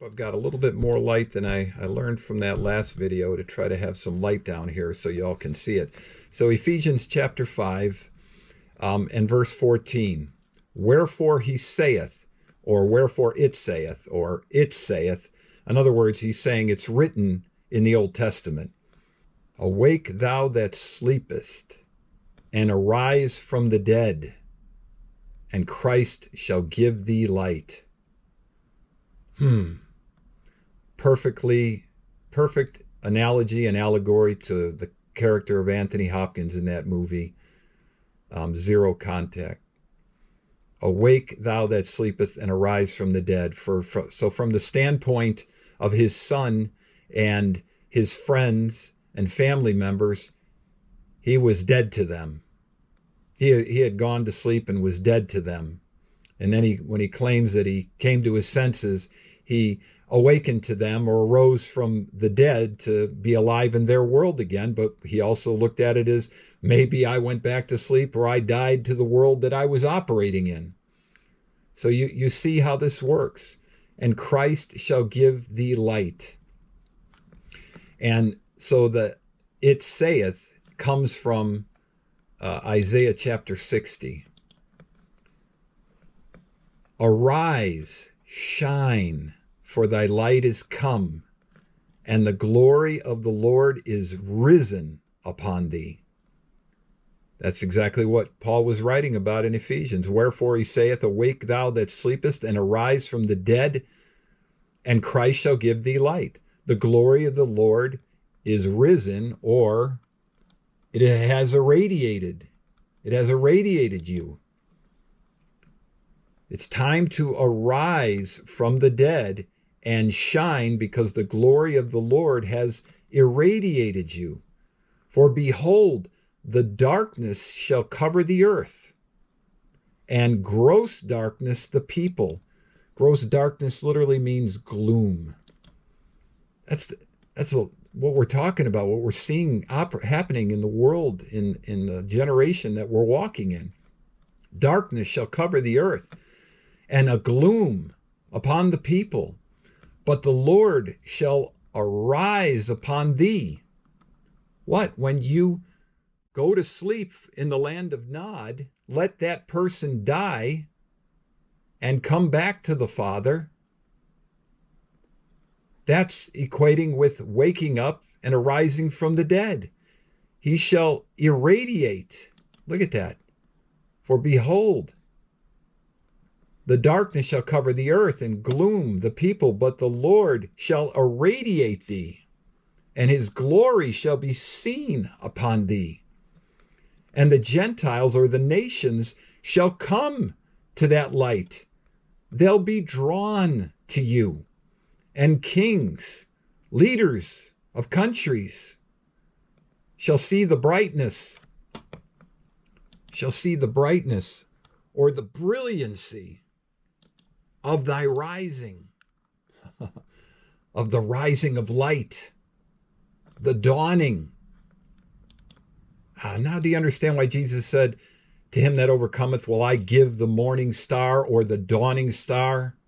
Hope I've got a little bit more light than I learned from that last video to try to have some light down here so y'all can see it. So Ephesians chapter 5 and verse 14. Wherefore he saith, or wherefore it saith, or it saith. In other words, he's saying it's written in the Old Testament. Awake thou that sleepest, and arise from the dead, and Christ shall give thee light. Perfect analogy and allegory to the character of Anthony Hopkins in that movie, Zero Contact. Awake thou that sleepest and arise from the dead. So from the standpoint of his son and his friends and family members, he was dead to them. He had gone to sleep and was dead to them. And then when he claims that he came to his senses, he awakened to them or arose from the dead to be alive in their world again. But he also looked at it as maybe I went back to sleep or I died to the world that I was operating in. So you see how this works. And Christ shall give thee light. And so the it saith comes from Isaiah chapter 60. Arise, shine, for thy light is come, and the glory of the Lord is risen upon thee. That's exactly what Paul was writing about in Ephesians. Wherefore he saith, awake thou that sleepest, and arise from the dead, and Christ shall give thee light. The glory of the Lord is risen, or it has irradiated. It has irradiated you. It's time to arise from the dead and shine, because the glory of the Lord has irradiated you. For behold, the darkness shall cover the earth, and gross darkness the people. Gross darkness literally means gloom. That's what we're talking about, what we're seeing happening in the world, in the generation that we're walking in. Darkness shall cover the earth, and a gloom upon the people. But the Lord shall arise upon thee. What? When you go to sleep in the land of Nod, let that person die and come back to the Father. That's equating with waking up and arising from the dead. He shall irradiate. Look at that. For behold, the darkness shall cover the earth, and gloom the people, but the Lord shall irradiate thee, and his glory shall be seen upon thee. And the Gentiles, or the nations, shall come to that light. They'll be drawn to you. And kings, leaders of countries, shall see the brightness, or the brilliancy of thy rising, of the rising of light, the dawning. Now do you understand why Jesus said, to him that overcometh will I give the morning star, or the dawning star?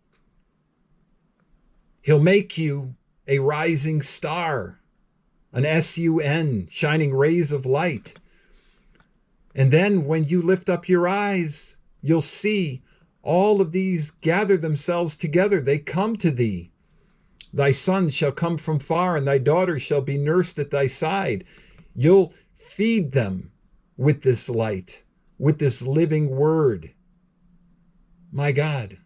He'll make you a rising star, an sun, shining rays of light. And then when you lift up your eyes, you'll see all of these gather themselves together. They come to thee. Thy sons shall come from far, and thy daughters shall be nursed at thy side. You'll feed them with this light, with this living word. My God.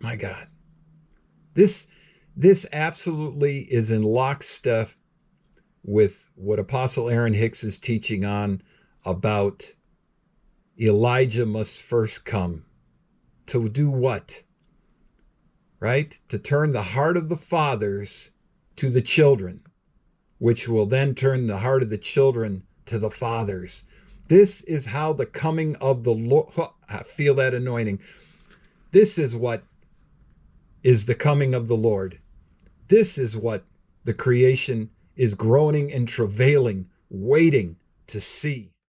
My God. This absolutely is in lockstep with what Apostle Aaron Hicks is teaching on about Elijah must first come. To do what? Right? To turn the heart of the fathers to the children, which will then turn the heart of the children to the fathers. This is how the coming of the Lord, I feel that anointing. This is what is the coming of the Lord. This is what the creation is groaning and travailing, waiting to see.